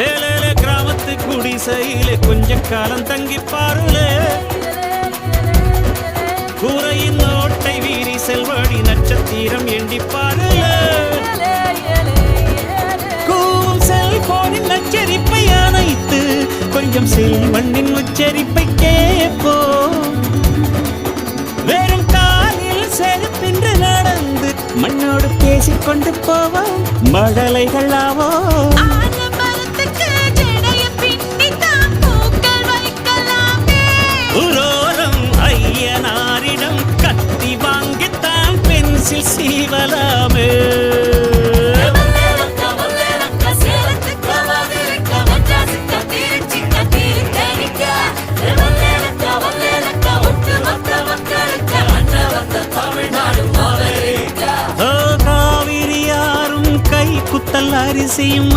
ஏழேல கிராமத்து குடிசையிலே கொஞ்ச காலம் தங்கி பாருளே கூரையின் ஓட்டை வீரி செல்வழி நட்சத்திரம் எண்டி பாருளே கூவும் செல்போனின் நச்சரிப்பை அணைத்து கொஞ்சம் செல்வண்ணின் உச்சரிப்பை கேட்போ வெறும் காலில் செருப்பின்று நடந்து மண்ணோடு பேசிக்கொண்டு போவோம் மழலைகள் ஆவோ ஐயனாரிடம் கத்தி வாங்கித்தான் பென்சில் சீவலாமே காவிரி யாரும் கை குத்தல் அரிசியும்